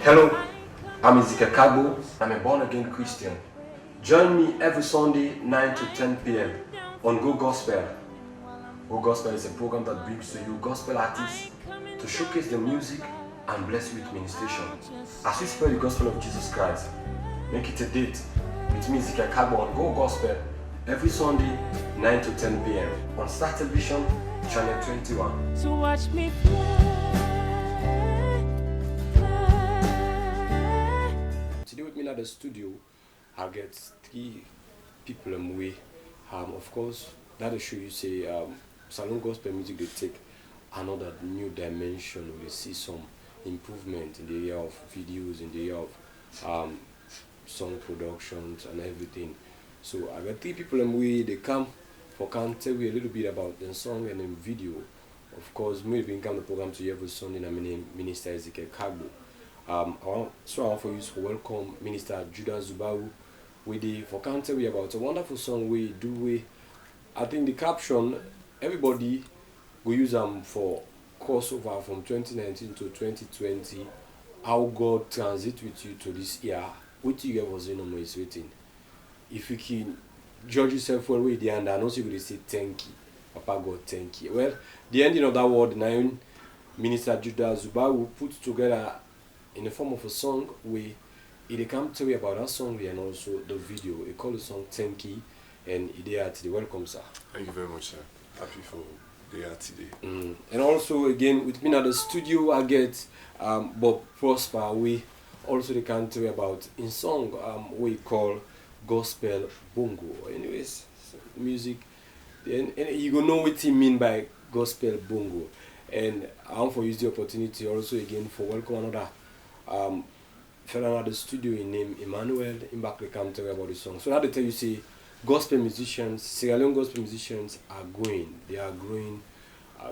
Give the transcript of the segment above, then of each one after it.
Hello, I'm Ezekiel. I'm a born-again Christian. Join me every Sunday 9 to 10 p.m. on Go Gospel. Go Gospel is a program that brings to you gospel artists to showcase the music and bless you with ministration. As we spread the gospel of Jesus Christ, make it a date with me, Ezekiel on Go Gospel every Sunday 9 to 10 p.m. on Star Television, Channel 21. So watch me fly. Today with me at the studio, I'll get 3 people away. Of course, that'll show you say Salon Gospel music they take another new dimension. We see some improvement in the area of videos, in the area of song productions and everything. So I got 3 people away. They come for can tell you a little bit about the song and the video. Of course, maybe come the program to you every Sunday. My name Minister Ezekiel Kagbo. I want for you to welcome Minister Zubiru. We for can tell you about a wonderful song we do. I think the caption everybody will use them for crossover from 2019 to 2020. How God transit with you to this year. What you was in on is waiting. If you can judge yourself well with the end, and also you will say thank you. Papa God thank you. Well, the ending of that word, now Minister Zubiru put together in the form of a song where it come tell you about that song and also the video. It called the song Thank You, and it there today. Welcome, sir. Thank you very much, sir. Happy for the here today. And also again with me at the studio I get Bob Prospa. We also they can tell you about in song we call Gospel Bongo. Anyways, music. And you gonna know what he mean by Gospel Bongo. And I want to use the opportunity also again for welcome another fellow at the studio in name Emmanuel. In back they come tell you about the song. So now they tell you say gospel musicians, Sierra Leone gospel musicians are growing. They are growing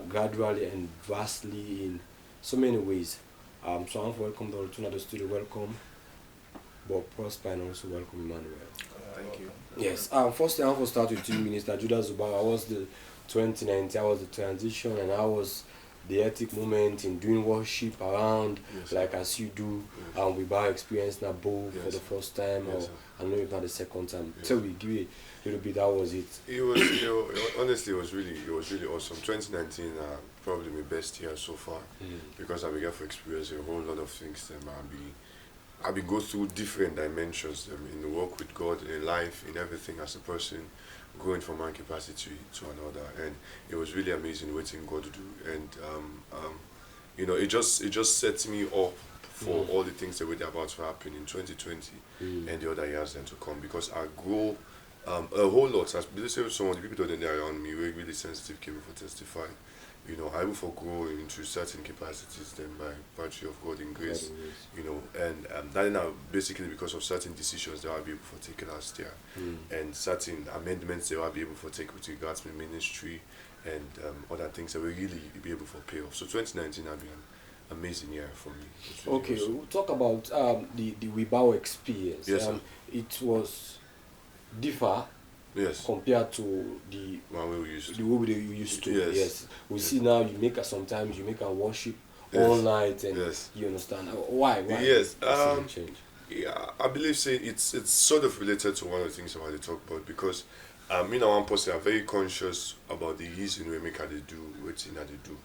gradually and vastly in so many ways. So I want to welcome the return at the studio. Welcome Bob Prospa and also welcome Emmanuel. Thank you. Yes. First I want to start with you, Minister Zubiru. I was the 2019. I was the transition, and I was the ethic moment in doing worship around, yes, like as you do, yes, without experience now both yes, for the first time, yes, or I know it's not the second time. Yes. Tell me, give me a little bit. That was it. It was, honestly, it was really awesome. 2019, probably my best year so far, because I began to experience a whole lot of things. I've been going through different dimensions in the work with God, in life, in everything as a person, growing from one capacity to another, and it was really amazing waiting God to do. And it just sets me up for all the things that were about to happen in 2020 and the other years then to come, because I grow a whole lot. As some of the people that are around me were really sensitive, came for testify. I will for grow into certain capacities then by virtue of God in grace, and that now basically because of certain decisions that I'll be able to take last year, and certain amendments that I'll be able to take with regards to ministry and other things that will really be able to pay off. So 2019 has been an amazing year for me. Really Okay, awesome. we'll talk about the Wibao experience. Yes, sir. It was differ. Yes. Compared to the One way we used to. the way you used to. Yes. We see now sometimes you make a worship Yes. all night, and Yes. you understand why Yes. change. Yeah, I believe it's sort of related to one of the things I want to talk about, because one person I'm very conscious about the reason we make how they do what they do.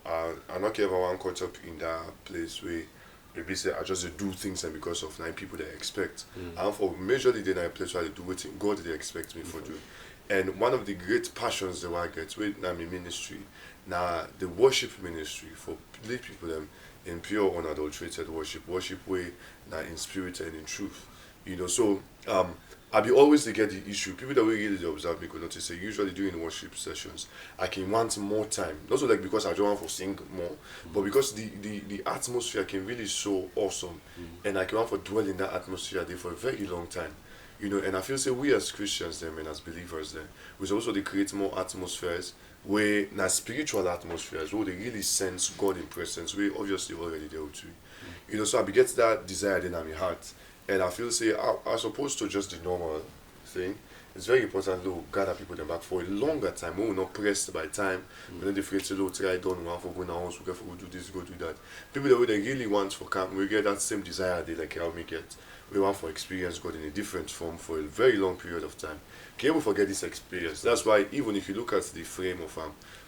I not ever one caught up in that place where maybe say I just do things and because of 9 people they expect. And for majorly then I place where I do what God they expect me for do. And one of the great passions that I get with my ministry, now the worship ministry for lead people them in pure unadulterated worship way now in spirit and in truth. So I be always to get the issue. People that we really observe me could notice say usually during worship sessions I can want more time. Not so like because I don't want to sing more, but because the atmosphere can really so awesome, and I can want to dwell in that atmosphere there for a very long time. And I feel say we as Christians then and as believers then we also they create more atmospheres where now spiritual atmospheres where they really sense God in presence, we obviously already there too. So I beget that desire then in my heart. And I feel say I supposed to just the normal thing, it's very important to gather people them back for a longer time. We will not pressed by time. We're not afraid to try done one for go now, so go for go do this, go do that. People that they really want for camp, we get that same desire they like how we get. We want for experience God in a different form for a very long period of time. Can you ever forget this experience? That's why even if you look at the frame of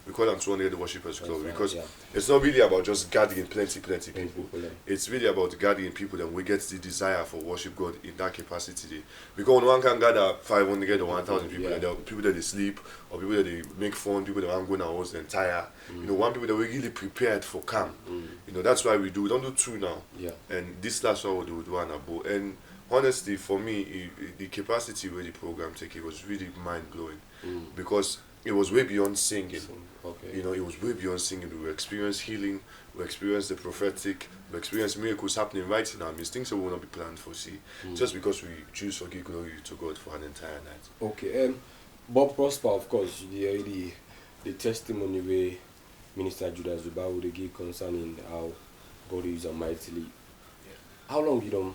we call them 200 Worshippers Club because it's not really about just gathering plenty people. It's really about gathering people and we get the desire for worship God in that capacity. Because one can gather 500 or 1,000 people, and there are people that they sleep, or people that they make fun, people that aren't going to house the entire. You know, one people that we really prepared for camp. You know, that's why we don't do two now. And this last one we do one about. And honestly, for me, the capacity where the program take it was really mind blowing because it was way beyond singing. You know, it was way beyond singing. We experienced healing, we experienced the prophetic, we experienced miracles happening right in our midst. Things that will not be planned for see, just because we choose to give glory to God for an entire night. Okay, Bob Prospa, of course, the testimony where Minister Judah Zubiru they give concerning how God used him mightily. How long you don't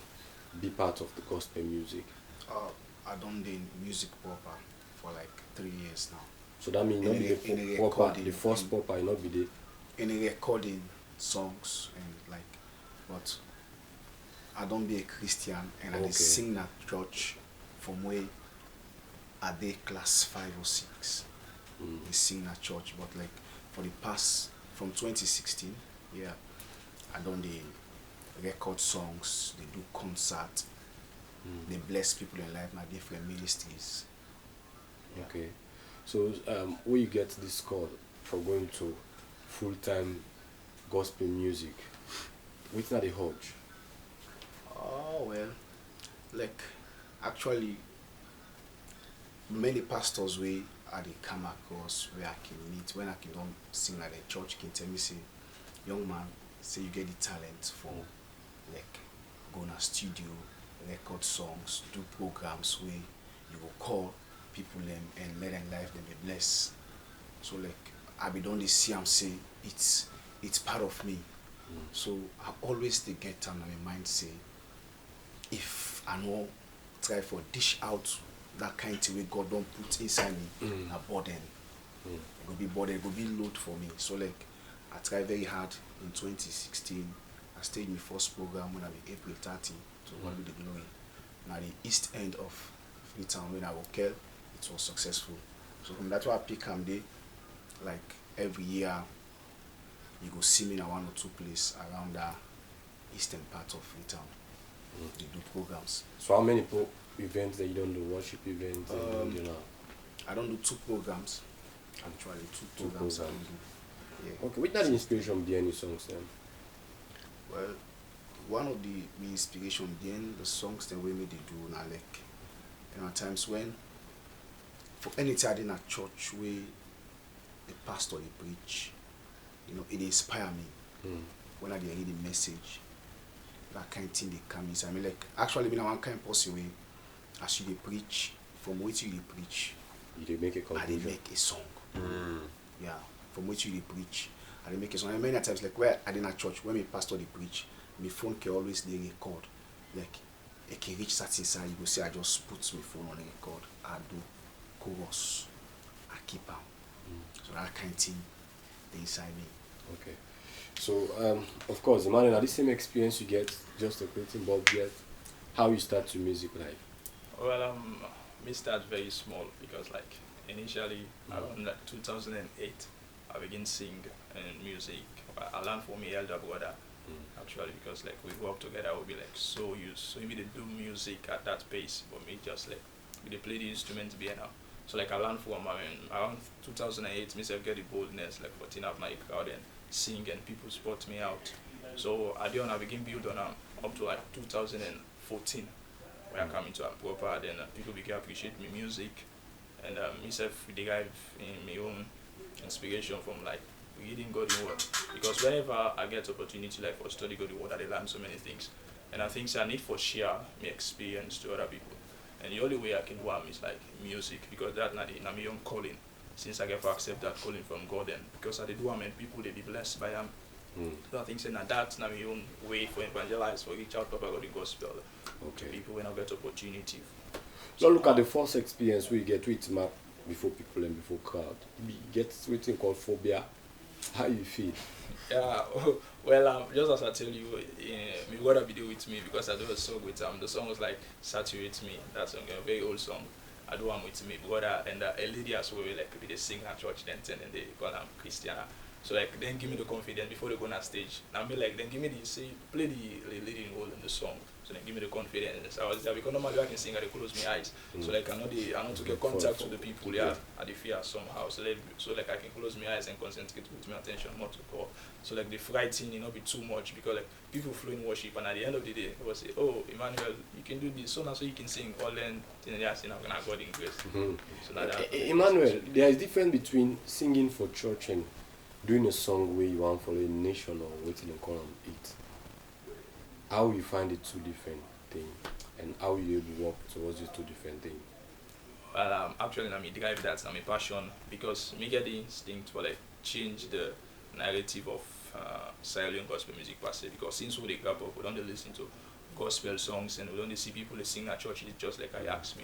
be part of the gospel music? I done the music proper for like 3 years now. So that means not be the first proper, not be the in a recording songs and like, but I don't be a Christian and I sing at church from where I did class 5 or 6. They sing at church, but like for the past from 2016, I done the record songs, they do concert, they bless people in life, my different ministries. Okay. So where you get this call for going to full-time gospel music? What's not the hodge? Oh well, like actually many pastors way I they come across where I can meet when I can don't sing at the church can tell me say, young man, say you get the talent for like go to studio, record songs, do programs where you will call people them and let them life them be blessed. So like I be don't see and say it's part of me. So I always they get time in my mind say if I know try for dish out that kind of way God don't put inside me a burden. It will be burden, it will be load for me. So like I try very hard in 2016. I stayed in the first program when I be April 30 to God be the glory. Now the east end of Freetown when I was killed, it was successful. So from that why I pick day, like every year you go see me in 1 or 2 places around the eastern part of Freetown. They do programs. So how many events that you don't do? Worship events? I don't do 2 programs. Actually, 2 programs. I don't do. Yeah. Okay, with that inspiration behind your songs then? Well, one of the inspiration behind the songs that we made they do now like at times when for anything in a church where the pastor they preach, you know, it inspire me. When I read the message, that kind of thing they come inside. I mean like actually being one kind of person way as you they preach, from what you they preach, you make a conclusion. I they make a song. Yeah, from which you they preach, I they make a song. And many times like where I did a church, when my pastor they preach, my phone can always they record. Like it can reach that inside, you go say I just put my phone on the record, I do chorus, I keep out. So that kind of thing they inside me. Okay. So of course, Emmanuel, the same experience you get just operating Bob get, how you start your music life? Well, me start very small because like initially around like 2008, I began sing and music. I learned from my elder brother actually because like we grew up together. I would be like so used. So we did do music at that pace, but me just like we play the instrument piano. So like I learned from around 2008, myself get the boldness like 14 of my crowd and sing and people support me out. So I begin build on up to like 2014 where I come into a proper then people begin appreciate my music and myself derive in my own inspiration from like reading God's word because whenever I get opportunity like for study God's word I learn so many things and I think I need for share my experience to other people. And the only way I can do is like music because that's not my own calling. Since I get to accept that calling from God and because I do and people they be blessed by him. So I think saying that's not my own way for evangelize, for reach out about the gospel to people when I get opportunity. Now look at the first experience we get with Mark before people and before crowd. We get something called phobia. How you feel? Yeah, well, just as I tell you, we got a video with me because I do a song with the song was like Saturate Me. That's a very old song. I do one with me, brother, and a lady as well, like they sing at church, then they call them Christiana. So like then give me the confidence before they go on stage. And be like, then give me the say play the leading role in the song. So then give me the confidence. I was there because normally I can sing and they close my eyes. So like I know to get contact with the people, yeah, at the fear somehow. So like I can close my eyes and concentrate with my attention more to God. So like the frightened, not be too much because like people flow in worship and at the end of the day they will say, oh Emmanuel, you can do this, so now so you can sing all then they are saying I'm gonna God in grace. So that Emmanuel, there is difference between singing for church and doing a song where you want for a nation or waiting in column 8. How you find it two different things and how you able to work towards these two different things? Well, actually, I'm a drive that's my passion because me get the instinct for like change the narrative of Sierra gospel music per se. Because since we grew up, we don't listen to gospel songs and we don't see people sing at church. It's just like I asked me.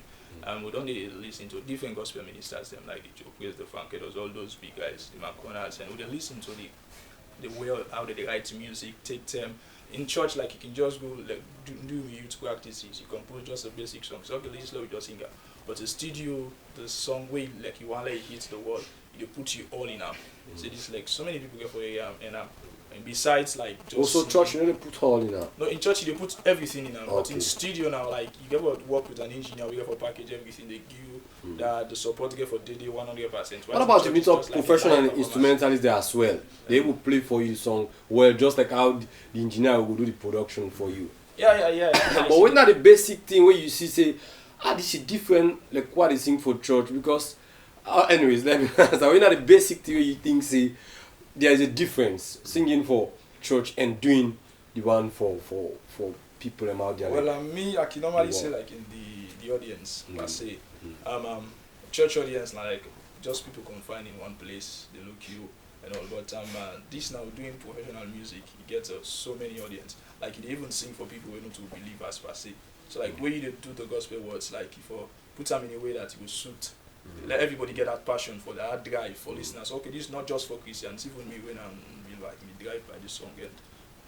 We don't listen to different gospel ministers, them like the Joe Praise, the Frankedos, all those big guys, the McConnells, and we don't listen to the way how they write music, take time. In church, like you can just go like do youth practices, you compose just a basic song. So okay, this slow with your singer. But the studio, the song way like you want to hit the wall, they put you all in. So this like so many people get for and besides like just also church you don't put all in now. No, in church they put everything in Okay. But in studio now, like you get to work with an engineer, we get for package everything, they give you the support get for daily 100%. What about you meet up professional instrumentalists there as well? They will play for you song well, just like how the engineer will do the production for you. Yeah. But when not the basic thing where you see say, this is different like what they sing for church because anyways, let me answer. When not the basic thing where you think say there is a difference singing for church and doing the one for people out there. Well, me, I can normally say like in the audience, I say, church audience like just people confined in one place, they look you and all. But this now doing professional music, you get so many audience. Like you even sing for people who don't to believers per se. So like when you do the gospel words, like if you put them in a way that it will suit. Let everybody get that passion for that drive for listeners. Okay, this is not just for Christians. Even me when I'm like me drive by this song and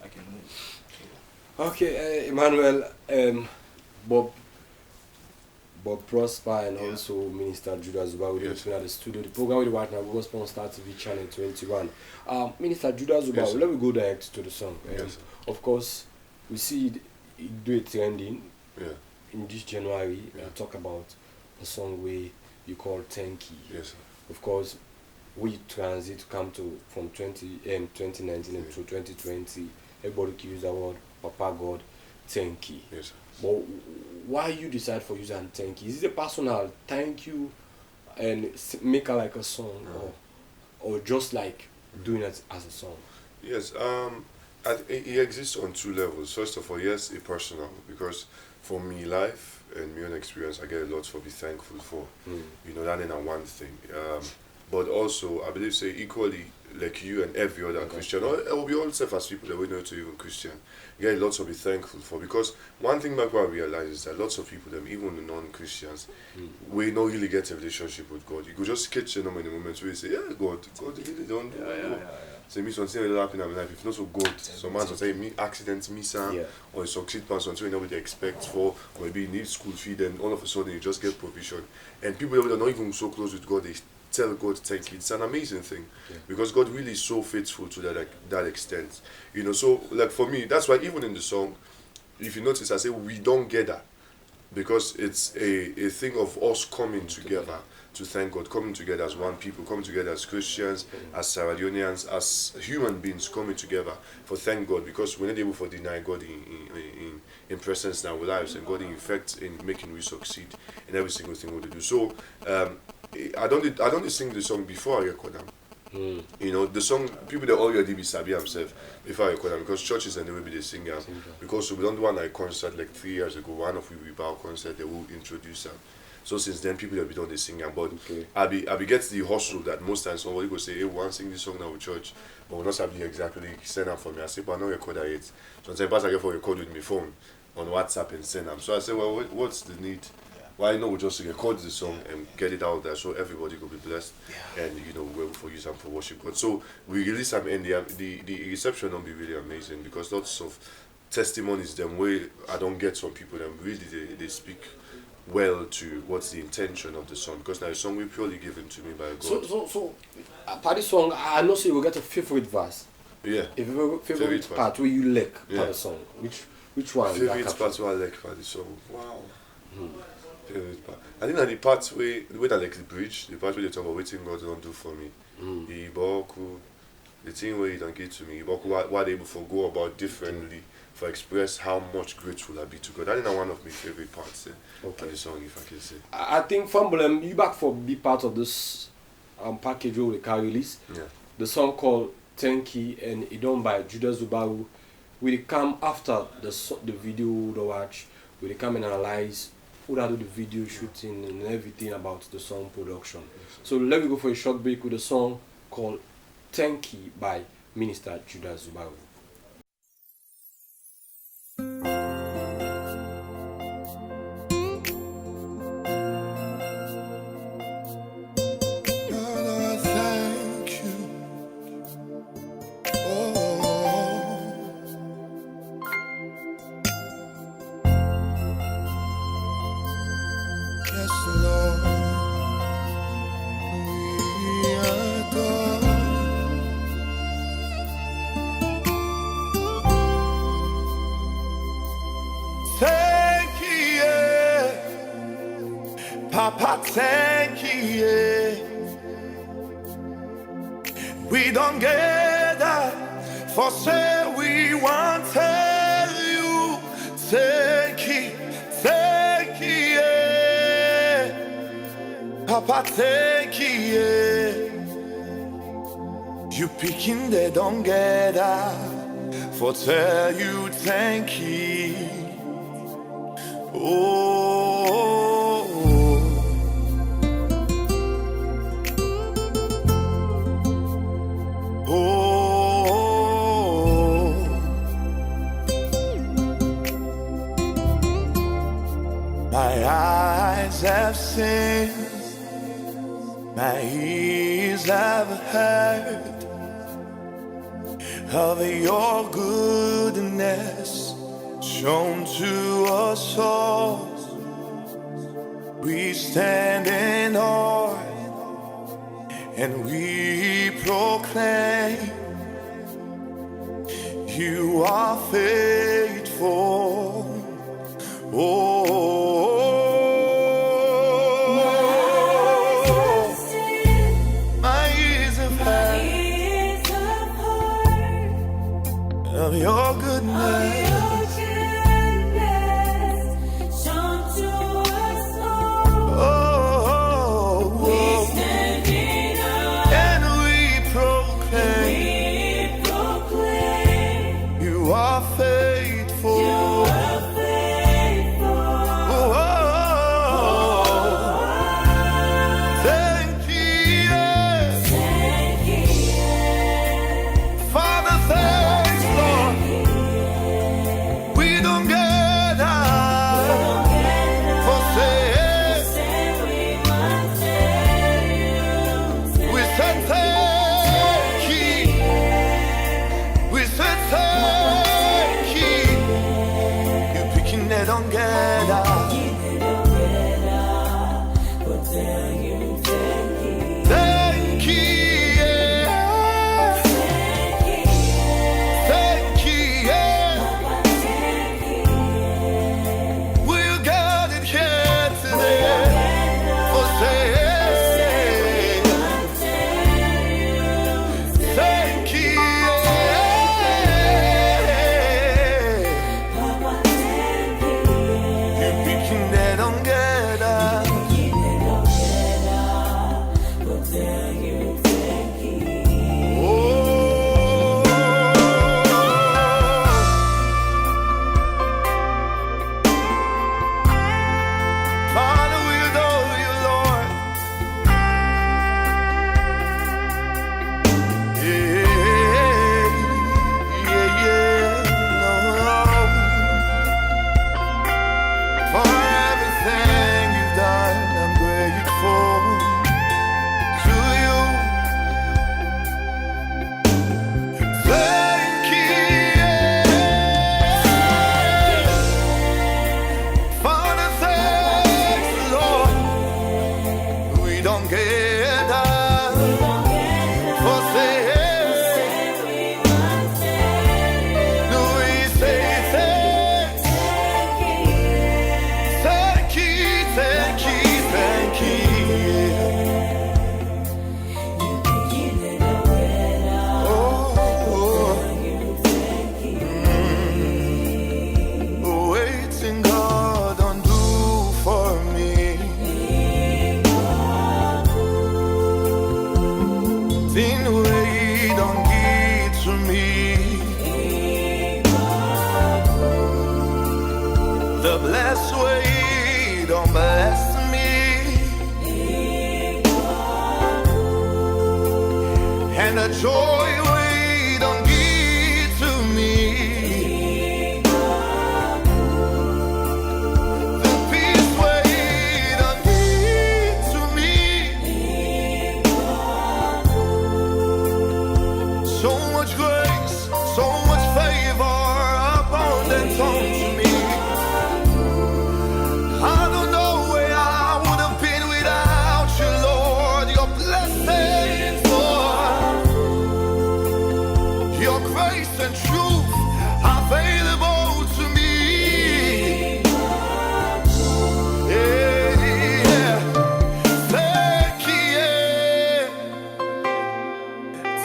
I can move. So. Okay, Emmanuel, Bob Prospa and also Minister Judah Zubiru Yes. at the studio. The program with right now Gospel on Star TV channel 21. Minister Judah Zubiru, Yes, let me go direct to the song. Yes, sir. Of course, we see it do it trending in this January. Talk about a song where you call Tanky. Yes, sir. Of course, we transit from 2019 and through 2020. Everybody can use the word Papa God Tanky. Yes, sir. But why you decide for using thank you? Is it a personal thank you and make it like a song or just like doing it as a song? Yes, it exists on two levels. First of all, yes, a personal, because for me, life and my own experience, I get a lot to be thankful for. You know, that ain't a one thing. But also, I believe, say, equally, like you and every other Christian, or we all self as people that we know to even Christian, you get lots to be thankful for. Because one thing Michael realized is that lots of people, them, even the non-Christians, we don't really get a relationship with God. You could just catch them in the moments where you say, yeah, God really don't do it. So me something that happen in my life. If not so good, some man will say me accidents, me or a succeed person, something nobody expects for, or maybe you need school fee, then all of a sudden you just get provision. And people that are not even so close with God, they tell God thank you. It's an amazing thing because God really is so faithful to that extent. You know, so like for me, that's why even in the song, if you notice, I say we don't get that because it's a thing of us coming together to thank God, coming together as one people, coming together as Christians, as Sierra Leoneans, as human beings coming together for thank God, because we're not able to deny God in presence in our lives, and God in effect in making we succeed in every single thing we do. So I don't sing the song before I record them. You know, the song, people that already be sabi themselves before I record them, because churches and they will be the singer. Because we don't do one concert like 3 years ago, one of we our concert, they will introduce them. So since then, people have been on the singer, but I be get the hustle that most times somebody will say, hey, we want to sing this song now with church, but we're not sably exactly send them for me. I say, but I know record it. Sometimes I get for record with my phone on WhatsApp and send them. So I say, well, what's the need? why not we just record the song and get it out there so everybody could be blessed and well for use and for worship God. So we release them and the reception will be really amazing because lots of testimonies them way I don't get some people them really they speak well to what's the intention of the song because now a song we purely given to me by God. So for this song I know so you will get a favorite verse. Yeah. A favorite part where you like for the song. Which one? Favorite part where I like for the song. Wow. Favorite part. I think that the part where I like the bridge, the part where they talk about waiting God don't do for me. The thing where you don't get to me, what they able to go about differently for express how much grateful I be to God. That is one of my favorite parts of the song, if I can say. I think Fumble, you back for be part of this package where we can release. Yeah. The song called Tenki and it done by Zubiru. We come after the video the watch. We come and analyze who that do the video shooting and everything about the song production. So let me go for a short break with a song called Tenki by Minister Zubiru. Papa, thank you. We don't get that for say we want to tell you. Thank you. Papa, thank you. You picking they don't get that for tell you thank you. My eyes have seen, my ears have heard of your goodness shown to us all. We stand in awe and we proclaim you are faithful. My ears have heard of your goodness. blessed way, don't bless me. And the joy way, don't give to me. The peace way, don't give to me. So much grace, so much favor, abundance unto me. I don't know where I would have been without you, Lord. Your blessings, Lord. Your grace and truth available to me. Yeah, yeah. Thank you, yeah.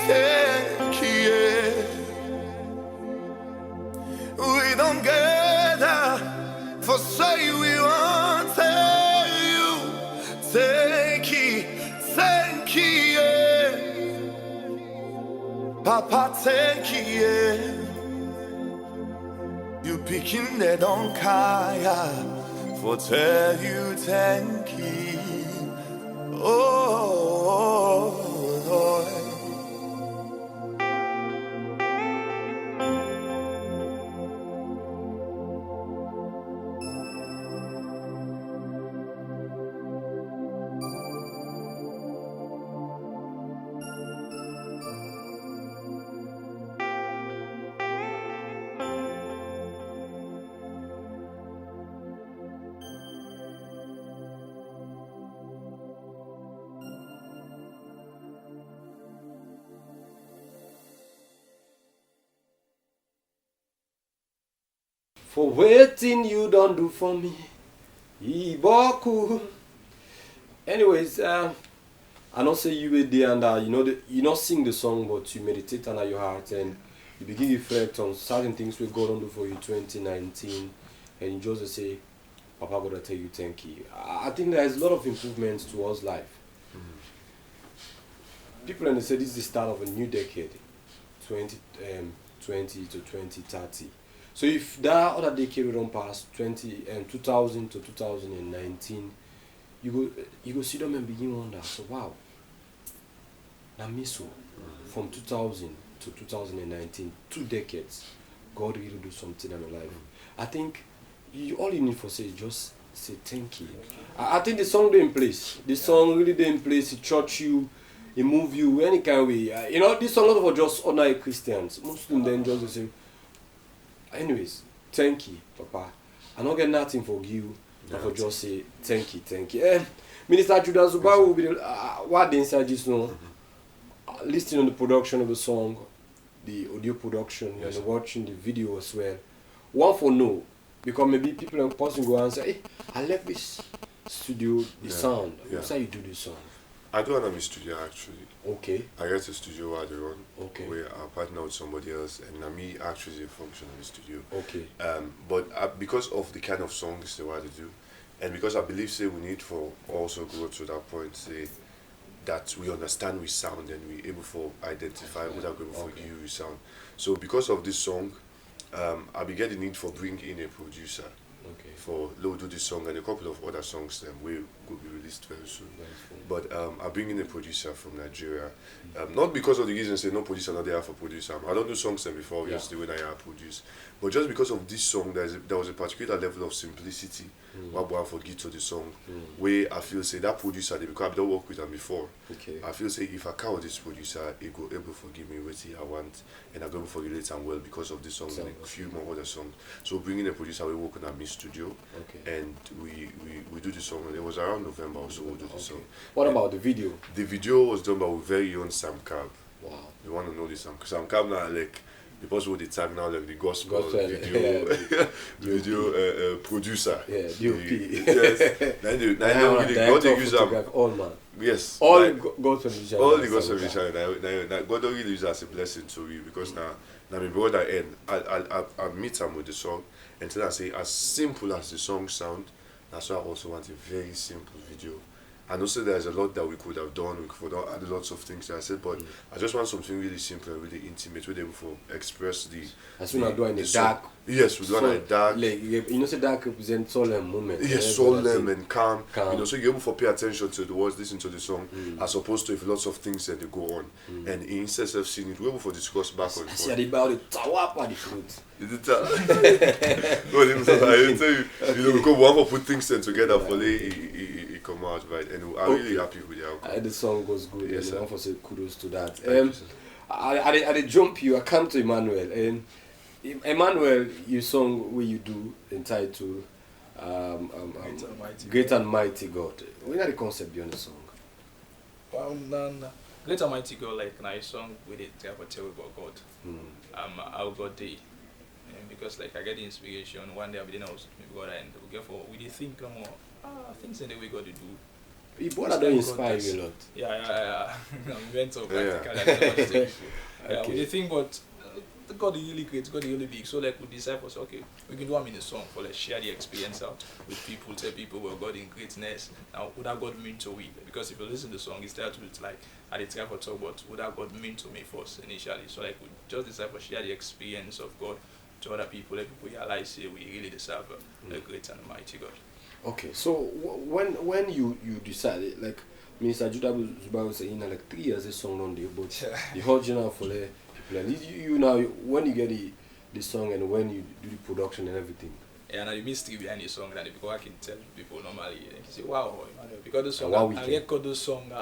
Thank you, yeah. We don't gather for say we want you. Thank you, yeah. Papa, thank you, yeah. You picking that on kaya for tell you thank you. Oh, Lord. For waiting you don't do for me. Iboku. Anyways, I not say you were there and you not sing the song, but you meditate under your heart and you begin to reflect on certain things we God don't do for you 2019, and you just say, Papa gotta tell you thank you. I think there is a lot of improvements towards life. People and they say this is the start of a new decade, 2020 to 2030. So if that other decade we don't pass 2000 to 2019, you go see them and begin wonder. So wow, now me so from 2000 to 2019, 2 decades, God really do something in my life. I think all you need for say is just say thank you. I think the song they in place. The song really they in place. It touch you, it move you any kind of way. This song not for just ordinary Christians. Most of them just say. Anyways, thank you, Papa. I don't get nothing for you, but for just say thank you. Minister Judah Zubiru will be what the inside just know. Listening on the production of the song, the audio production, and watching the video as well. One for no, because maybe people are person go and say, hey, I like this studio, the sound. That's how you do the song. I do have a studio actually. Okay. I get a studio where I run. Okay. Where I partner with somebody else, and me actually is a function of the studio. Okay. But because of the kind of songs they want to do, and because I believe say we need for also go to that point say that we understand we sound and we able to identify what are going for you we sound. So because of this song, I began the need for bringing in a producer. Okay. For Low Do This Song and a couple of other songs will be released very soon. But I bring in a producer from Nigeria. Not because of the reason say no producer not there for producer. I don't do songs them before obviously when I produce. But just because of this song there was a particular level of simplicity what I forget to the song where I feel say that producer because I don't work with them before. Okay. I feel say if I count this producer he go able to give me what I want and I go able to relate and well because of this song and a few more other songs. So bringing a producer we work on at my studio and we do the song and it was around November or so we do the song. What about the video? The video was done by our very own Sam Cab. Wow. You want to know this Sam Cab now like the person with the tag now like the gospel video producer. Yeah, DOP. Yes. Now they use them. All man. Yes. All like, God's musicians. all the gospel musicians. God don't really use it as a blessing to me because now my brother and I meet him with the song and tell I say as simple as the song sound, that's why I also want a very simple video I know so there's a lot that we could have done. We could have added lots of things that I said, but I just want something really simple and really intimate. We're able to express the. As soon as do in the song. dark. Yes, we do it in the dark. Like you know, say dark represents solemn moment. Yes, solemn and calm. Calm. You know, so you're able to pay attention to the words, listen to the song, as opposed to if lots of things that they go on. And instead of seeing it, we're able to discuss back and I see forth. about the tower at the fruit. You did that? No, I didn't tell you. You know, because we want to put things then together for it come out right. And I'm really happy with the outcome. The song goes good. Yes, and I sir. want to say kudos to that. Thank you, sir. I jump you. I come to Emmanuel. And Emmanuel, your song where you do entitled Great and Mighty God. What are the concept behind the song? Great and Mighty God, like nice song with it, I will tell you about God. How God day. Because like I get the inspiration one day I'll be dinner with God and we get for we did think no more things in the way God to do. People that don't inspire you a lot. Yeah. I'm mental practical. Okay. We did think but God is really great, God is really big. So like with disciples, okay, we can do them in a song for like share the experience out with people, tell people well God in greatness. Now what that God mean to we? Because if you listen to the song, it starts with like I did try for talk about what that God mean to me first initially. So like we just disciples share the experience of God to other people, let people realize say we really deserve a great and mighty God. Okay, so when you decided, like Minister Zubiru was saying, like 3 years this song on there, but the original for the people, like, you now when you get the song and when you do the production and everything. Yeah, now the mystery behind the song that because I can tell people normally, they say, wow, Emmanuel, because the song I recorded the song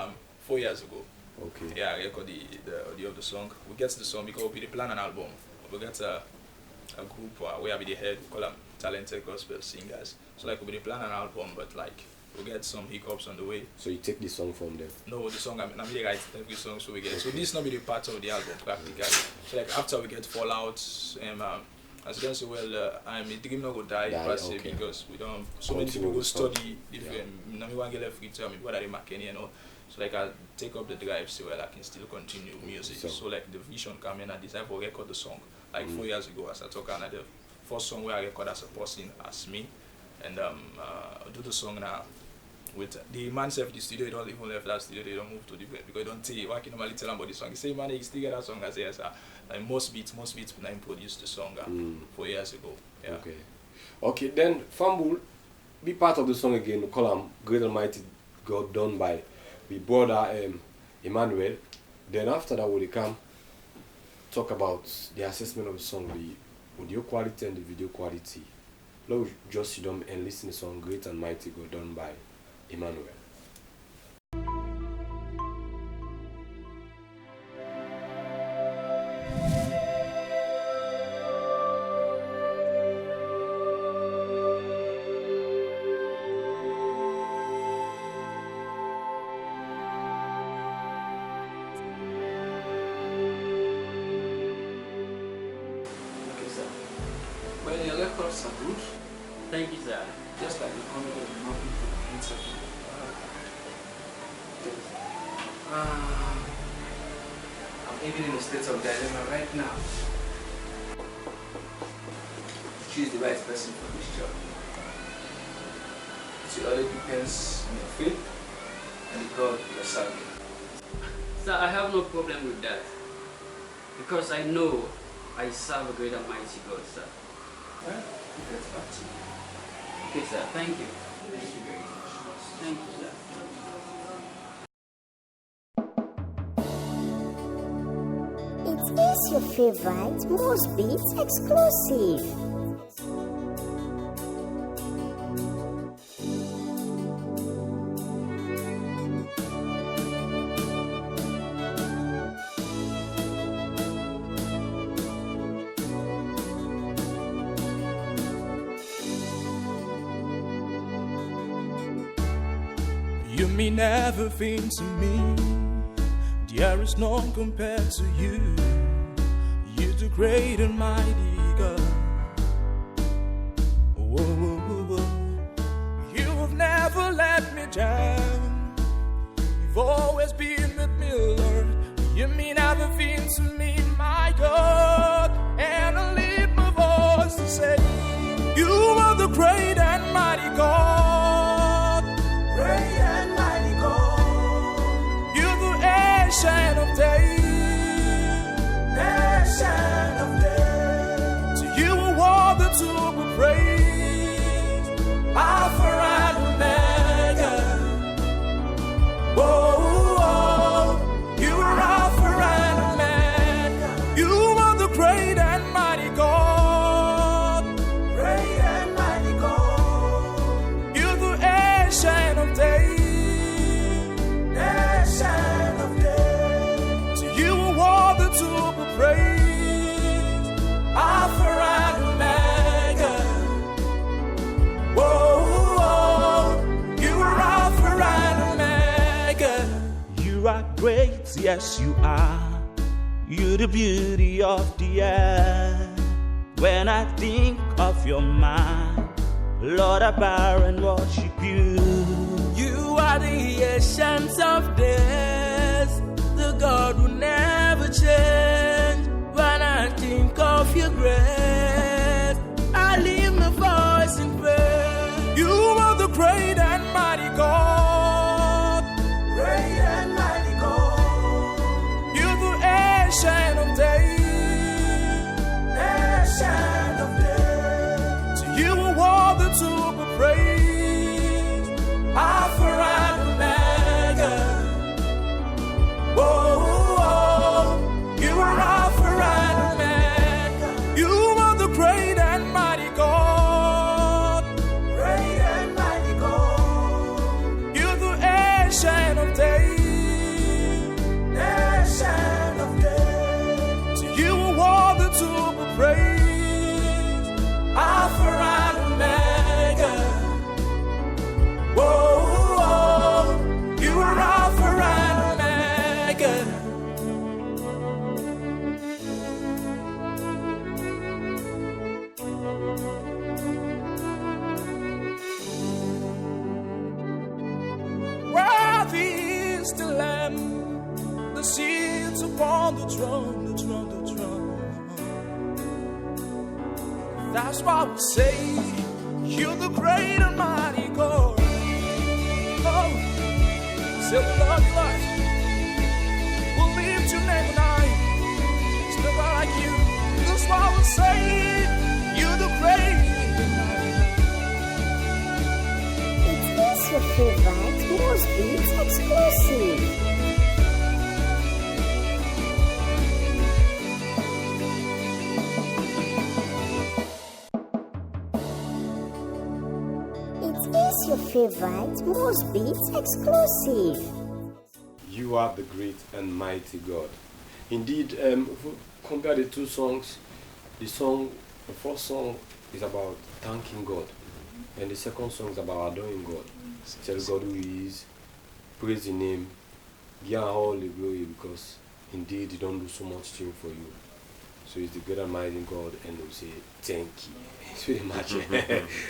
4 years ago. Okay. Yeah, I recorded the audio of the song. We get the song because we plan an album. We get a group where we the head, we call them talented gospel singers. So like we plan an album, but like we get some hiccups on the way. So you take the song from them? No, the song, I really write every song so we get. So this not be the part of the album practically. So like after we get fallouts, as you can say, well, I'm a dream not go die per se because we don't, so many people go study different, no one get free time, what are they making, you know. So like I take up the drive so well I can still continue music. So like the vision came in and decided to record the song. Like 4 years ago as I talk and the first song where I record as a person as me and do the song now with the man self the studio, they don't even left that studio, they don't move to different because they don't tell you what I can normally tell them about the song. You say man you still get that song as yes like most beats when I produced the song 4 years ago. Yeah. Okay, then Fambul, be part of the song again, we call him Great and Mighty God done by we brother Emmanuel. Then after that we come talk about the assessment of the song, the audio quality and the video quality. Let's just sit down and listen to the song Great and Mighty God done by Emmanuel. Well, your records are good. Thank you, sir. Just like the comment of the mapping for the interview. I'm even in a state of dilemma right now. Choose the right person for this job. It only depends on your faith and the God you're serving. Sir, I have no problem with that. Because I know I serve a great and mighty God, sir. Well, get back to me. Okay, sir. Thank you. Thank you very much. Thank you, sir. It is your favorite Most Beats exclusive. You mean everything to me. There is none compared to you. You're the great and mighty God. Whoa, whoa, whoa, whoa. You have never let me down. You've always been with me, Lord. You mean everything to me, my God. And I lift my voice to say, you are the great and mighty God. Great and mighty God. great, yes you are. You the beauty of the air. When I think of your mind, Lord, I bow and worship you. You are the essence of days, the God who never change. When I think of your grace, I lift my voice in praise. You are the great and mighty God, great and mighty God. You're the ancient of days, ancient of days. To you are worthy to be praised, Alpha and Omega. Oh, you are Alpha and Omega. You are the great and mighty God, great and mighty God. You're the ancient of days, ancient of days. To you are worthy to be praised, Alpha and Omega. Oh, you are Alpha and Omega. Worthy is the Lamb, the seats upon the throne, the throne, the throne. That's why we say, you're the great and mighty God. Oh, say we love you, Lord. We'll lift your name tonight. There's nobody like you. That's why we say, you're the great and mighty God. It is your favorite Most Beats exclusive. It is your favorite Most Beats exclusive. You are the great and mighty God. Indeed, if we compare the two songs, the first song is about thanking God, and the second song is about adoring God. Tell God who He is, praise His name, give Him all the glory, because indeed He don't do so much thing for you. So He's the great and mighty God, and we say thank you. It's really much.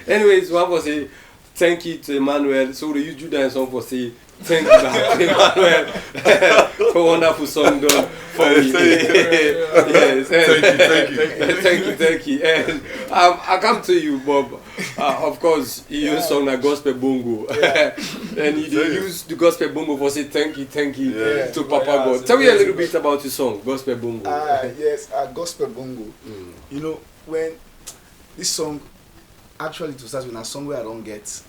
Anyways, one was say thank you to Emmanuel. So we use Judah song for say thank you back to Emmanuel for wonderful song done for me. Yes, thank you. And I come to you, Bob. Of course, you use song like gospel bongo, and you use the gospel bongo for say thank you to Papa God. Tell me a little bit about your song, gospel bongo. Yes, gospel bongo. You know, when this song actually to start with a song where I don't get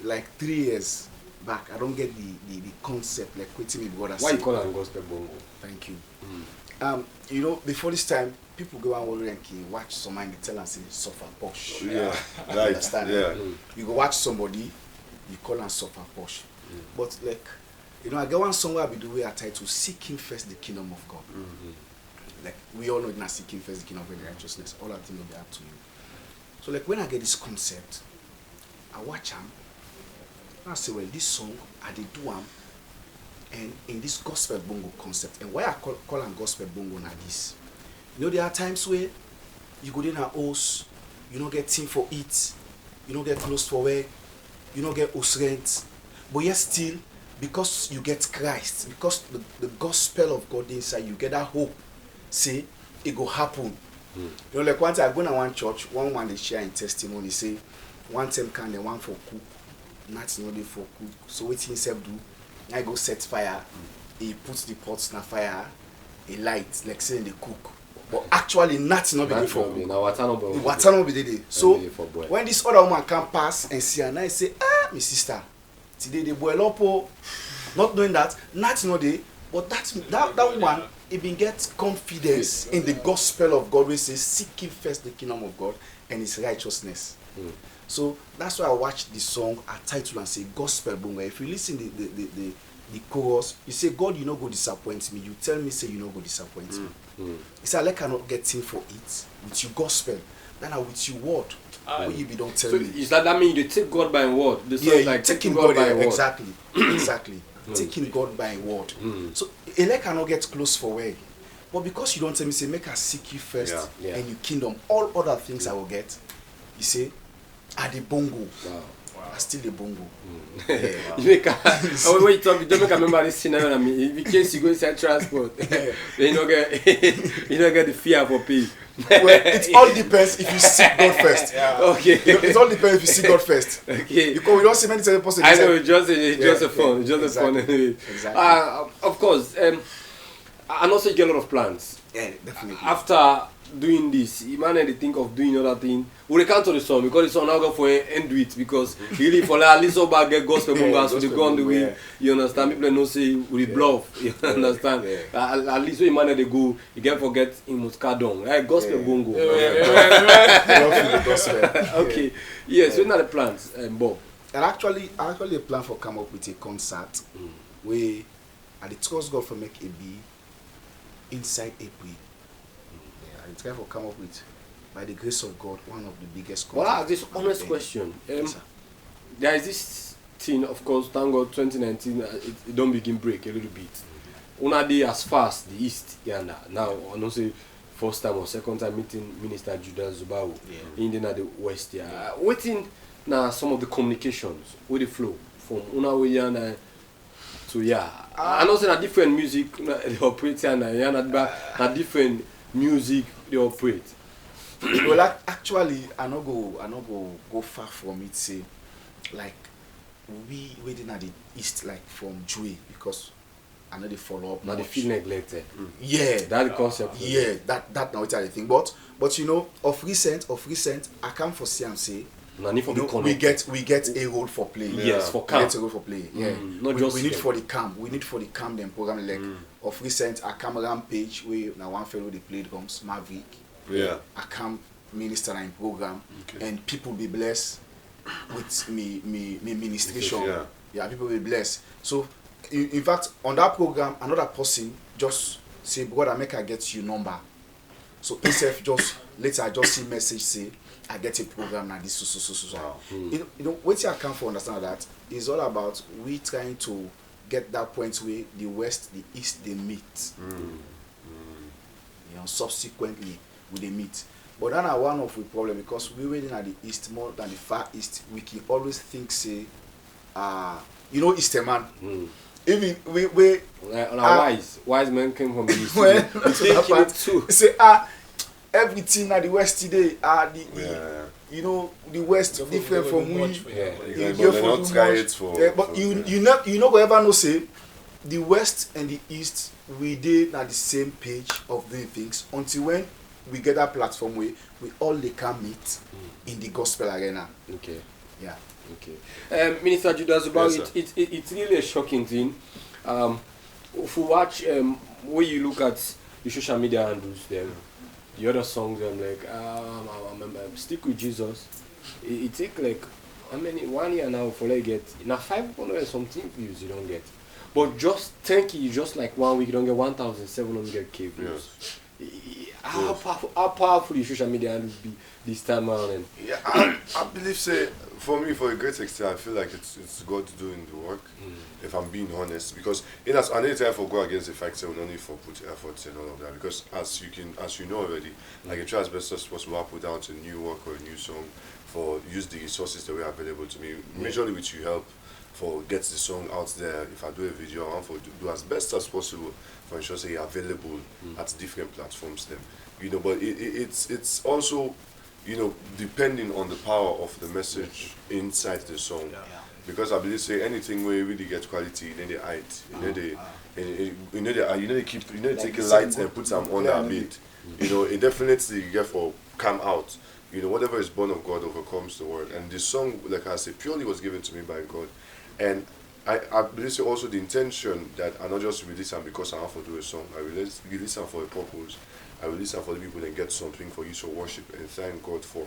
like 3 years back, I don't get the concept like quitting with God. Why you call it gospel bongo? Thank you. You know, before this time, people go and watch somebody and tell and say suffer posh. Yeah, You right. understand? Yeah. You go watch somebody, you call and suffer posh. But like, you know, I get one song where I be the way I try to seeking first the kingdom of God. Like we all know it's not seeking first the kingdom of righteousness. All that thing will be up to you. So like when I get this concept, I watch them. I say, well, this song I did do them, and in this gospel bongo concept. And why I call them gospel bongo now this? You know, there are times where you go in a house, you don't get thing for it, you don't get clothes for work, you don't get house rent, but yet still, because you get Christ, because the gospel of God inside you, get that hope. Say it go happen. You know, like once I go to one church, one they share in testimony, say one time can the one for cook, not no dey for cook. So what he himself do? I go set fire. He puts the pots na fire, a light like saying they cook. But actually nothing not be there for cook. Water no be there. So when this other woman can pass and see and I say, my sister, today they boil up, not knowing that nothing not there. But that woman, it been get confidence in the gospel of God. We say, seek ye first the kingdom of God and His righteousness. So that's why I watch the song, I title and say gospel bongo. If you listen the chorus, you say, God, you no go disappoint me. You tell me, say you no go disappoint me. It's like I cannot get thing for it with your gospel. Then I with your word. What you be don't tell me. Is that mean you take God by word? The song Yeah, is like taking God God by word. Exactly. taking God by word. So ele cannot get close for way. But because you don't tell me, say, make I seek you first and your kingdom, all other things I will get. You say, at the bongo. Wow. I still the bongo. Yeah. You make when you talk, you don't make a remember this scenario. I mean, in case you go inside transport, you don't get the fear for pay. Well, it all depends if you seek God first. Okay. It all depends if you seek God first. Okay. Because we don't see many times person. I know, it's just a fun. Just exactly. a fun anyway. Exactly. Of course. And also you get a lot of plans. Yeah, definitely. After doing this, Emmanuel they think of doing other thing. We can't to the song because the song now go for end do it because really for like at least about get gospel bungers so they go on the way. You understand? People don't say we bluff. You understand? At least when Emmanuel they go, you can't forget in Muscadon. Right? Gospel bungo. Okay. Yes, what are the plans, Bob? And actually plan for come up with a concert where I trust God for make a be inside April. I try to come up with, by the grace of God, one of the biggest. Well, I have this honest question. There is this thing, of course, thank God 2019, it don't begin break a little bit. Una day as fast the East, now, I don't say first time or second time meeting Minister Zubiru in the West. Waiting now some of the communications with the flow from una way to I know say different music they operate and na different music they operate. Well, actually, I no go far from it. Say, like we waiting at the East, like from Jui, because I know they follow up. Now they feel neglected. Yeah, that's the concept. Yeah, that now it's the thing. But you know, of recent, I come for see and say. We get a role for play. Yes, for camp. We get a role for play. Yeah. We need for the camp. We need for the camp then program like of recent I come Rampage where now one fellow they played drums, Maverick. Yeah. I come minister in program and people be blessed with me ministration. Yeah, people be blessed. So in fact on that program another person just say brother make I get your number. So himself just later I just see message say I get a program now this so. You know what you can for understand that is all about we trying to get that point where the West, the East they meet. You know, subsequently we they meet. But then one of the problem because we waiting at the East more than the Far East, we can always think say you know Easterman. Even we wise men came from the East. Well, say everything at the West today you know the West different from we. But you know ever know say the West and the East we did at the same page of doing things until when we get that platform where we all they can meet in the gospel arena. Okay. Yeah. Okay. Minister Zubiru, it's really a shocking thing. If you watch when you look at the social media handles them. The other songs, I'm like, stick with Jesus. It take like, 1 year now for like get, now 500 and something views you don't get. But just thank you, just like 1 week you don't get 1,700k views. How powerful the social media will be this time around? And I believe say for me, for a great extent, I feel like it's God doing the work. If I'm being honest, because I need to go against the fact that we don't need to put efforts and all of that. Because as you know already, like I try as best as possible, I put out a new work or a new song for use the resources that were available to me. Majorly which you help for get the song out there. If I do a video, I want to do as best as possible for ensure say available at different platforms. Then but it's also depending on the power of the message inside the song. Because I believe say anything where you really get quality, you need the height, you need to take a light and put some on that beat. It definitely get for come out. Whatever is born of God overcomes the world. And this song, like I say, purely was given to me by God. And I believe say also the intention that I not just release them because I want to do a song. I release them for a purpose. I release them for the people that get something for you to worship and thank God for.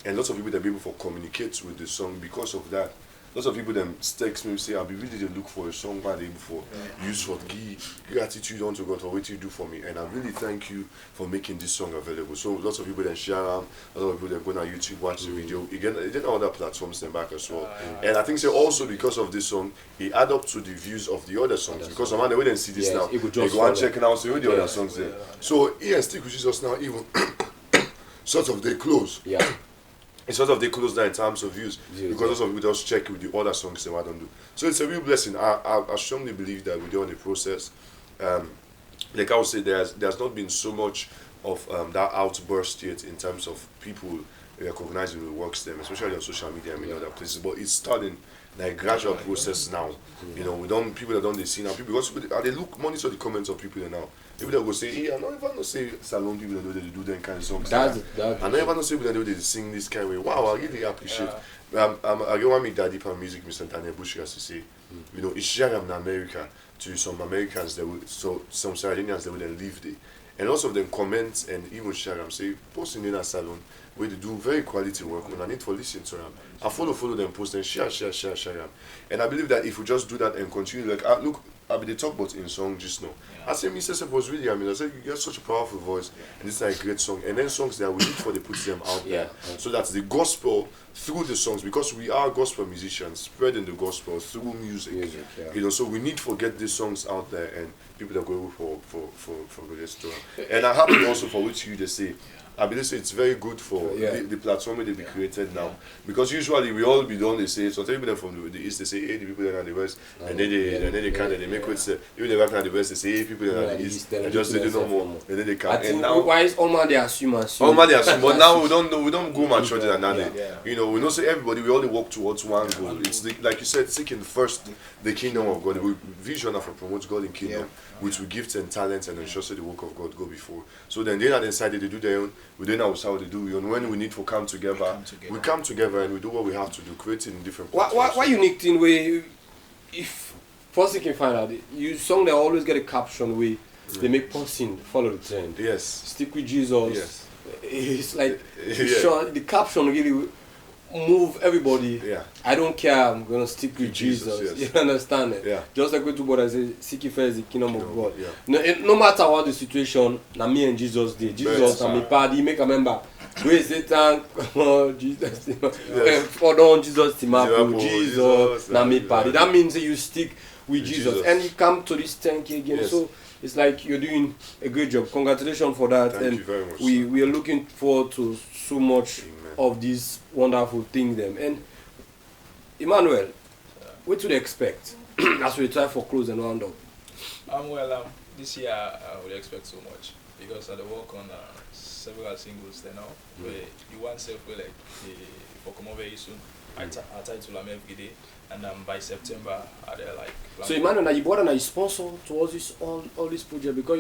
And lots of people that be able to communicate with the song because of that. lots of people them text me say, I'll be really to look for a song by the before. Use for give gratitude unto God for what you do for me. And I really thank you for making this song available. So lots of people then share them, a lot of people then go on YouTube, watch the video. Again, then other platforms then back as well. And I think so also because of this song, it add up to the views of the other songs. Because man, they wouldn't see this now. They go and check now, see the other songs there. So yeah, Stick With Jesus now even sort of they close. Yeah. It's sort of they close down in terms of views because lots of people just check with the other songs they don't do. So it's a real blessing. I strongly believe that we're doing the process. Like I would say, there's not been so much of that outburst yet in terms of people recognizing the works them, especially on social media and in other places. But it's starting like gradual process now. You know, we don't people that don't they see now. People because they look monitor the comments of people now. People that go say, hey, I don't even say salon people that know they do them kind of songs. I don't even know say people that know they sing this kind of way. Wow, I really appreciate. I get one make Daddy Pan music, Mr. Daniel Bush has to say, you know, it's shared in America to some Americans that will, so some Sardinians that will then live there. And lots of them comment and even share them, say, post in a salon where they do very quality work and I need to listen to them. I follow them, post and share them. And I believe that if we just do that and continue, like, look, they talk about in song just now. I said, Mr. Sepp was really, I said, you got such a powerful voice and this is like a great song. And then songs that we need for they put them out there. So that the gospel through the songs, because we are gospel musicians, spreading the gospel through music. You know, so we need to get these songs out there and people are going for the restaurant. And I'm happy also for which you just say. I believe it's very good for the platform that they created now. Because usually we all be done, they say, so people from the east, they say, hey, the people that are in the west, and then they kind of, they make it say, even the back in the west, they say, hey, people that are in the east, and just they do no more, and then they can. And now, why is all man they assume? All man they assume, but now we don't know, we don't go much further than that. You know, we don't say everybody, we only work towards one goal. It's like you said, seeking first the kingdom of God. We vision of promote God in kingdom, which we gifts and talents and ensure the work of God go before. So then they not decided to do their own. We don't know how they do. And when we need to come together, we come together and we do what we have to do, creating different. What unique thing where if first you can find out you song they always get a caption where they make person follow the trend. Yes. Stick with Jesus. Yes. It's like the caption really move everybody. Yeah. I don't care, I'm gonna stick with Jesus. Yes. You understand it? Yeah. Just like we do what I say, seek ye first the kingdom of God. Yeah. No matter what the situation, na me and Jesus did. Jesus and me party, make a member. Praise Satan, come on, Jesus. For on Jesus, Jesus, na me party. That means that you stick with Jesus. And you come to this 10K again. Yes. So it's like you're doing a great job. Congratulations for that. Thank you very much. We are looking forward to so much of these wonderful things them. And Emmanuel, what do they expect as we try for close and round up? This year I would expect so much because I work on several singles now where you want self like for come over very soon. I title them every day and by September they like. So Emmanuel, you bought and you sponsor towards this all this project because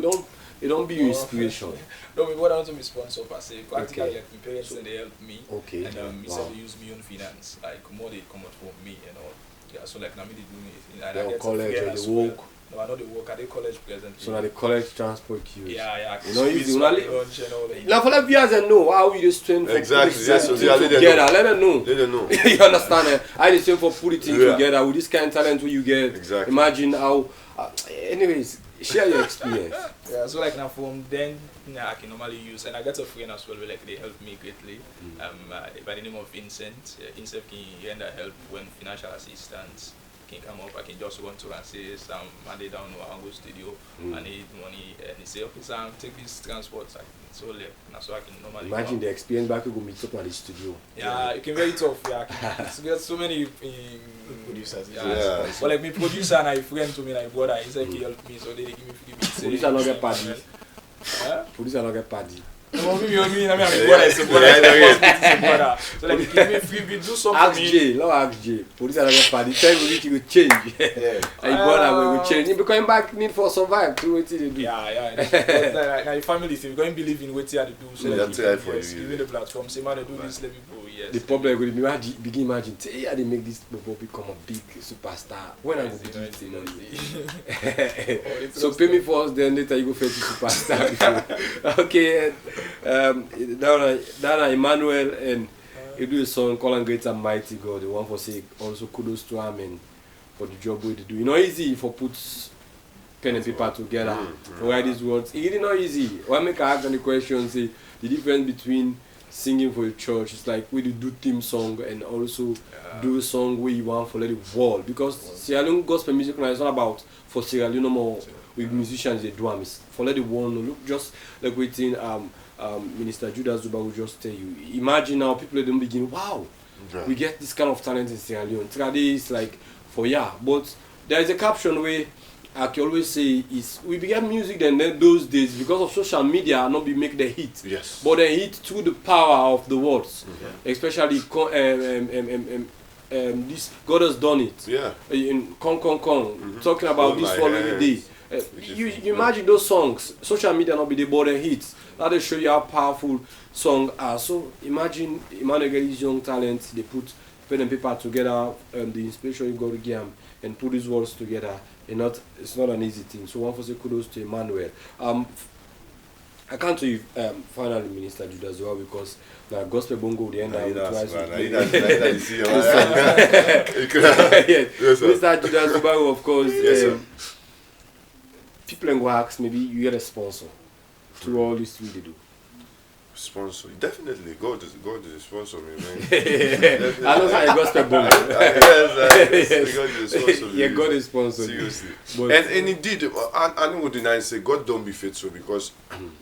you don't be your inspiration. No, we bought out to be sponsor per se. Practically like my parents and they help me. Okay. And instead they use me own finance. Like more they come out for me and all. Yeah, so like now me they do me and I get college or the work. No, I know they work at the college presently. So now the college transport you. Yeah. You know, you lunch and all that. Now for the viewers and know how we just train for exactly. Yes, so together. Let them know. Let them know. You understand it? I just train for putting things together with this kind of talent where you get. Exactly. Imagine how. Anyways, share your experience. Yeah, so like now from then I can normally use and I got a friend as well where like they help me greatly. By the name of Vincent. Vincent can render help when financial assistance can come up. I can just run to and say some Monday down to Ango studio. I need money and he say okay Sam take this transport so late. So I can normally imagine the experience back you go meet up at the studio. Yeah, it can very tough. Yeah, it's got so many producers. Yeah. But like my producer and I friend to me like brother, he said he help me so they give me free beats. Producer not get party. Producer not get party. No, me, brother, it's a brother. So like, give me free beat, do something for me. Ask Jay. Police are not get party. Tell me you will change. And brother will change. Because him back need for survive to what they do. Yeah. Now your family thing, going believe in what they do. So that's right for you. Give me the platform. Say man, do this, let me go. Yes. The problem will be begin imagine. Say they make this bobo become a big superstar. When I go do it, so pay me first, then later you go fetch superstar. Okay. Dana Emmanuel and he do a song calling Great and Mighty God. The one for say also kudos to him and for the job we do. You know, easy for put pen and paper together and write these words. It is not easy. When I ask any question, say the difference between singing for a church is like we do theme song and also do a song where you want for let the world, because Sierra Leone gospel music now is not about for Sierra Leone no more with musicians they do is for let the world know. Look, just like waiting Minister Judas Zubiru will just tell you. Imagine now people don't begin, wow, we get this kind of talent in Sierra Leone. Today is like for but there is a caption where I can always say is we began music then those days because of social media not be make the hit. Yes. But they hit through the power of the words. Especially this God has done it. Yeah. In talking about this following day. You imagine those songs, social media not be the border hits. That they show you how powerful songs are. So imagine Emmanuel get these young talents, they put pen and paper together, the inspiration you got to give them, and put these words together. And it's not an easy thing. So one for say kudos to Emmanuel. I can't tell you finally Minister Judas well because like gospel bongo the end of twice. Yes. Minister Judas well, of course. People can go ask maybe you get a sponsor to all this we do. Sponsor, definitely. God is a sponsor, me, man. I know how you gospel bongo. Yes. God is a sponsor. Yeah, God is sponsor. Seriously. And indeed, I don't deny say God don't be faithful because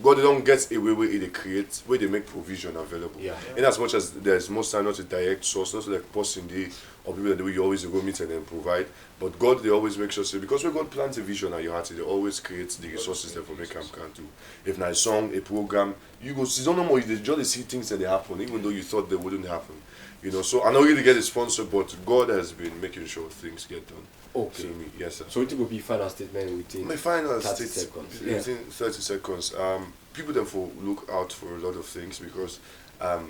God don't get away where they create, where they make provision available. Yeah. In as much as there's most time not a direct source, not like person day or people that you always go meet and then provide. But God, they always make sure, say, because when God plants a vision at your heart, they always create the resources that will make them can do. If not a song, a program, you go see, don't know more, you just see things that they happen, even though you thought they wouldn't happen. You know, so I don't really get a sponsor, but God has been making sure things get done. Okay. So, yes, sir. So it will be final statement within my final 30 state, seconds. Within 30 seconds. People therefore look out for a lot of things because I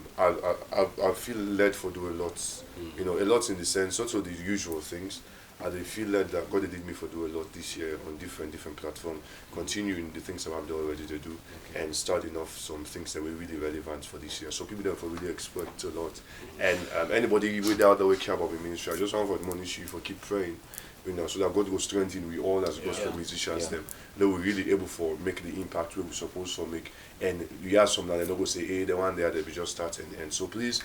feel led for do a lot. You know, a lot in the sense, not so the usual things. I feel led that God did me for do a lot this year on different platforms, continuing the things that I'm already to do, and starting off some things that were really relevant for this year. So people therefore really expect a lot. And anybody without the way care about the ministry, I just want for admonish you for keep praying. You know, so that God will strengthen we all as gospel musicians them. They were really able for make the impact we were supposed to make. And you have some that they don't go say, hey, the one there they be just starting. And so please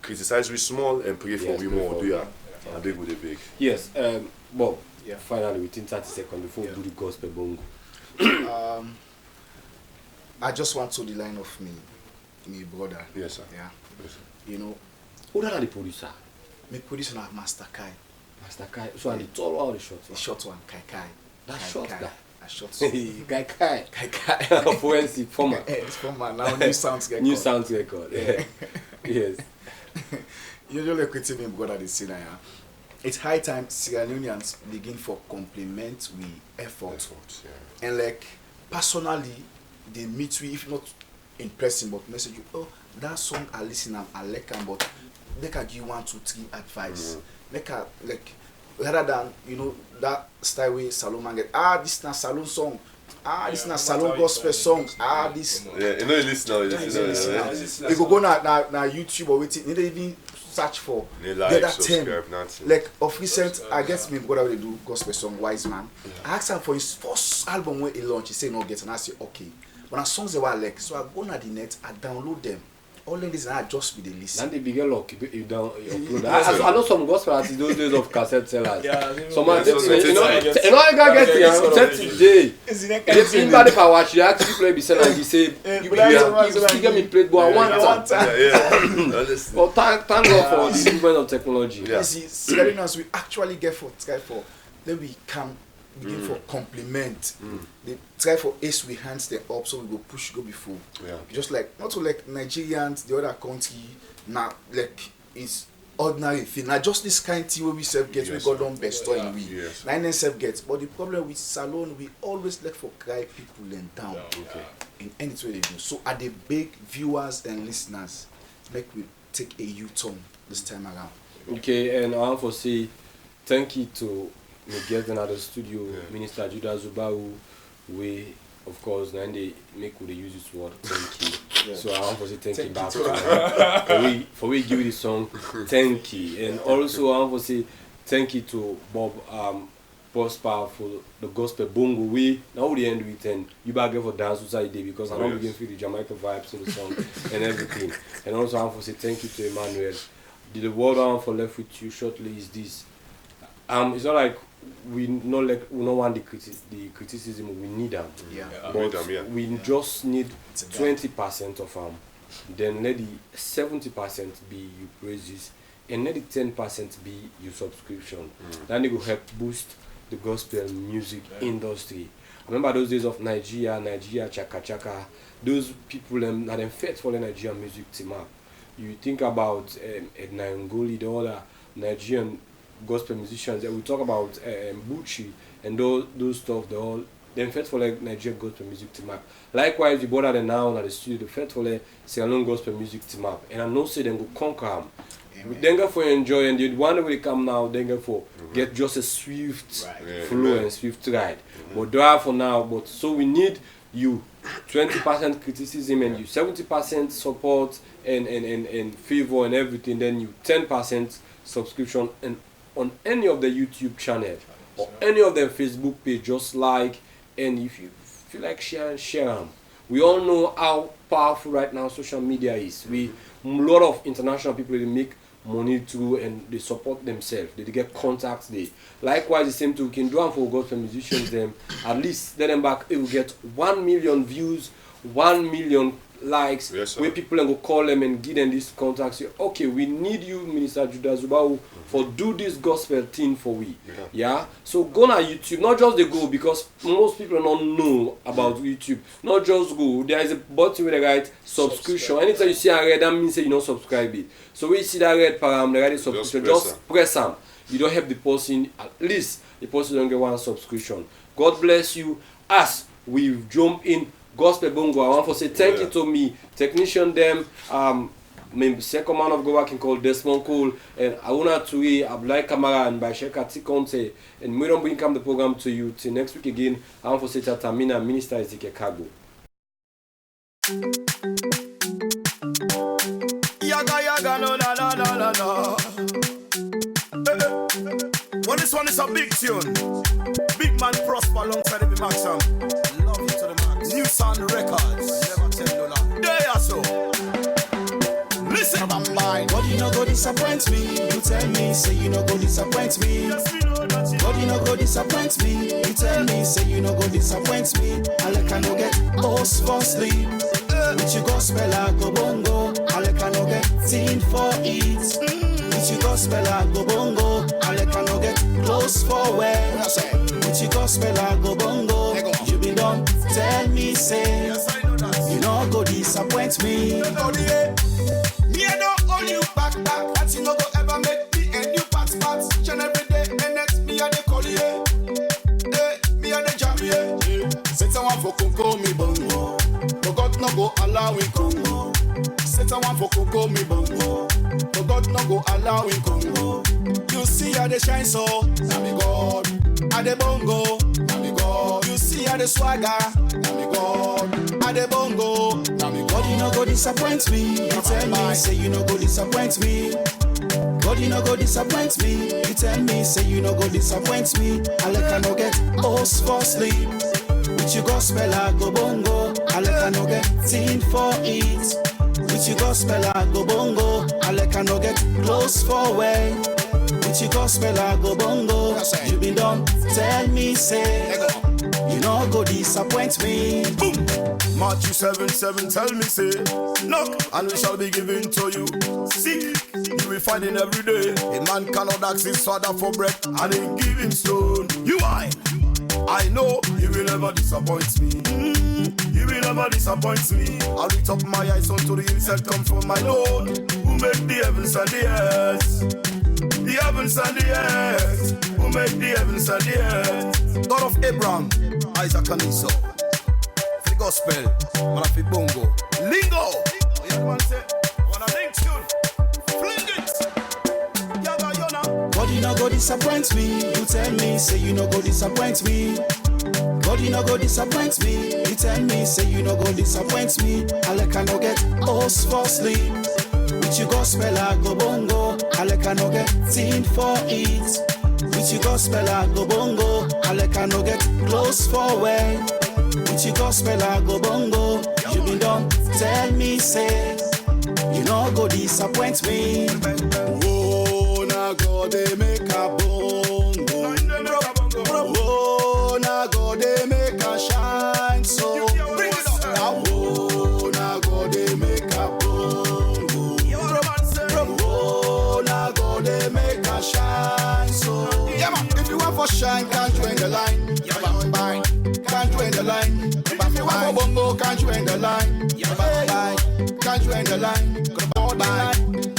criticize we small and pray for we more. Do ya? And big with the big. Yes, Bob, finally within 30 seconds before we do the gospel bongo. I just want to the line of me brother. Yes, sir. Yeah. Yes, sir. You know, Who are the producer? me producer na Master Kai. Master Kai. So and the tall or the short The one? short one, Kai. That Kai short Kai. guy. A short Kai Kai. Kai. Forensic former. It's from my now new sounds get New called. sounds record. Yeah. Yes. Usually quitting me brother the scene. It's high time Sierra Leoneans begin for compliment we effort. And like personally they meet we if not in person but message you, oh that song I listen I like them, but they can give 1, 2, 3 advice. They can like rather than you know that style way salon man get this na salon song. This na salon gospel song. This yeah, you know you listen now, you listen now. You go na YouTube or waiting, you don't even search for the other subscribe, 10. nothing. Like of recent, I guess me brother they do gospel song Wise Man. I asked him for his first album when he launched, he said no get, and I say okay. When I songs they were like, so I go on the net, I download them. All of this and I just be the listen. And the bigger luck you upload. I know some gospel artists those days of cassette sellers. Some are you know you can get it today. If anybody can watch you actually play be selling and say you get me played but one time. But thank God for the improvement of technology. You see, Sierra Leoneans we actually get for try for then we can begin for compliment. They try for ace we hands them up so we go push go before. Just like not to like Nigerians, the other country now like it's ordinary thing. Now just this kind of thing where we self get we got on best in we. Nine self gets. But the problem with salon we always let for cry people and down. In any way they do. So are the big viewers and listeners make we take a U-turn this time around. Okay, and I want to say thank you to my guest in the studio, Minister Judas Zubiru, we of course, then they make they use this word thank you. Yeah. So I want to say thank you back you. for we give you the song thank you, and also I want to say thank you to Bob Prospa for the gospel bongo. We now the end with and you back for dance society because I don't begin feel the Jamaican vibes in the song and everything. And also I want to say thank you to Emmanuel. The word I want for left with you shortly is this. It's not like we don't want the criticism, we need them. Yeah. But we just need It's a guide. 20% of them. Then let the 70% be your praises and let the 10% be your subscription. Then it will help boost the gospel music industry. I remember those days of Nigeria, Chaka Chaka, those people that are faithful in Nigerian music team up. You think about Edna Ngoli, the other Nigerian gospel musicians, and we talk about Bucci and those stuff, them faithful like Nigerian gospel music team up. Likewise, the brother they now at the studio, the faithful like Sierra gospel music team up. And I know say them go conquer them. Then go for enjoy, and the one way they come now, then go for get just a swift flow and swift ride. But drive for now, but so we need you 20% criticism and you 70% support and favor and everything, then you 10% subscription and on any of the YouTube channel or any of the Facebook page, just like, and if you feel like share them. We all know how powerful right now social media is. A lot of international people, they make money through and they support themselves. They get contacts. Likewise, the same thing we can do them for gospel musicians. Them at least let them back. It will get 1 million views, 1 million likes. Yes, sir. Where people will call them and give them this contact. Say, okay, we need you, Minister Judah Zubiru, for do this gospel thing for we. Yeah. So go on YouTube. Not just they go because most people don't know about YouTube. Not just go. There is a button with the right subscription. Anytime you see a red, that means you don't subscribe it. So when you see that red param, the right subscription, just press them. You don't help the person. At least the person don't get one subscription. God bless you. As we jump in gospel bongo, I want to say thank you to me technician them. My second man of God can call Desmond Cole and Auna Tui, Ablai Kamara and Basheka Tikonte, and we don't bring come the program to you till next week again. I want to say Tatamina Minister Ezekiel Kago. Yaga, no, no. Well, this one is a big tune. Big man Prospa alongside the Maxam. Love you to the max. New Sound Records. Never tell no lie. There are so. Listen. God, you no go disappoint me. You tell me, say you no go disappoint me. Yes, we know that. God, you no go disappoint me. You tell me, say you no go disappoint me. I like I no get host for sleep. With you gospel I go bongo. I like I no get teen for eat. With you gospel I go bongo. I like I no get close for wear. With you gospel I go bongo. You been done. Tell me, say Yes, I know that. you no go disappoint me. Me I don't hold you back. That you no go ever make me a new part. Each and every day, and next me and the collier. Me and the jammy. Say someone for Congo me bongo. But God no go allow we Congo. Say someone for Congo me bongo. But God no go allow we Congo. You see how they shine so, now me God. At the bongo, now me God. You see how they swagger, now me God. At the bongo, now me God. You no go disappoint me. You tell me, say you no go disappoint me. God, you no go disappoint me. You tell me, say you no go disappoint me. I like I no get host for sleep. With you gospel I go bongo. I like I no get teen for eat. With you gospel I go bongo. I like I no get close for wear. With you gospel I go bongo. You been done. Tell me, say you no go disappoint me. Boom. Matthew 7:7 tell me say, knock and we shall be given to you. Seek, you will find it every day. A man cannot ask his father for bread and he give him stone. I know he will never disappoint me. He will never disappoint me. I lift up my eyes unto the hills that come from my Lord, who made the heavens and the earth. The heavens and the earth, who made the heavens and the earth. God of Abraham, Isaac and Esau. For the gospel, man of the bongo. Lingo! You know what I'm saying? When I link tune, fling it! Yaga Yona. God, you no go disappoint me. You tell me, say you no go disappoint me. God, God, you no go disappoint me. You tell me, say you no go disappoint me. I like I no get host for sleep. With you gospel I go bongo. I like I no get teen for it. With you gospel I go bongo. I like I no get close for wear. With you gospel I go bongo. You been done, tell me, say you no go disappoint me. Oh, na God they make a bongo. Oh, na God they make a shine so. Oh, na God they make a bongo. Oh, na God they make a shine so. Yeah, man. If you want for shine, can't join the line. Bye. Can't join the line. If you want for bongo, can't join the line. Bye. Can't join the line. Bye.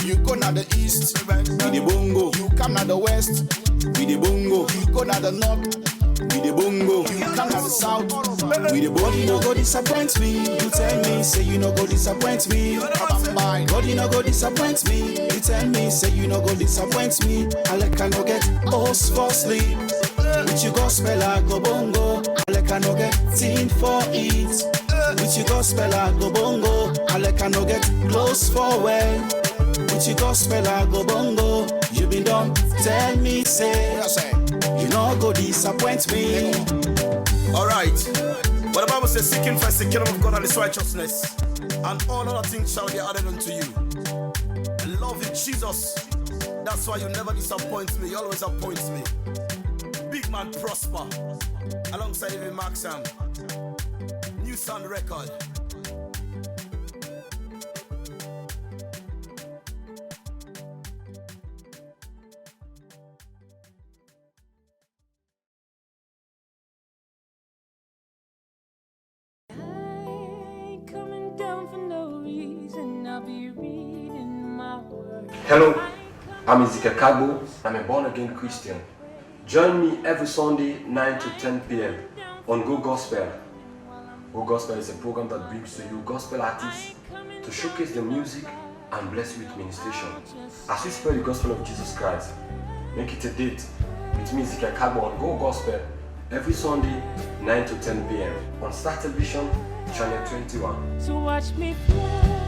You go na the east with the bongo. You come na the west with the bongo. You go na the north with the bongo. You come na the south with the bongo. God, you no go disappoint me. You tell me, say you no go disappoint me. God, you no go disappoint me. You tell me, say you no go disappoint me. I like I no get host for sleep. With you gospel I go bongo. I like I no get teen for it. With you gospel I go bongo. I like I no get close for well. With you gospel I go bongo. You been done, tell me, say you no go disappoint me. Alright. But the Bible says, seeking first the kingdom of God and his righteousness, and all other things shall be added unto you. And love in Jesus. That's why you never disappoint me. You always appoint me. Big man Prospa, alongside even Maxam. New sound record. Hello, I'm Ezekiel Kagbo. I'm a born-again Christian. Join me every Sunday 9 to 10 p.m. on Go Gospel. Go Gospel is a program that brings to you gospel artists to showcase the music and bless you with ministration. As we spread the gospel of Jesus Christ, make it a date with me, Ezekiel Kagbo, on Go Gospel every Sunday 9 to 10 p.m. on Star Television, Channel 21. So watch me fly.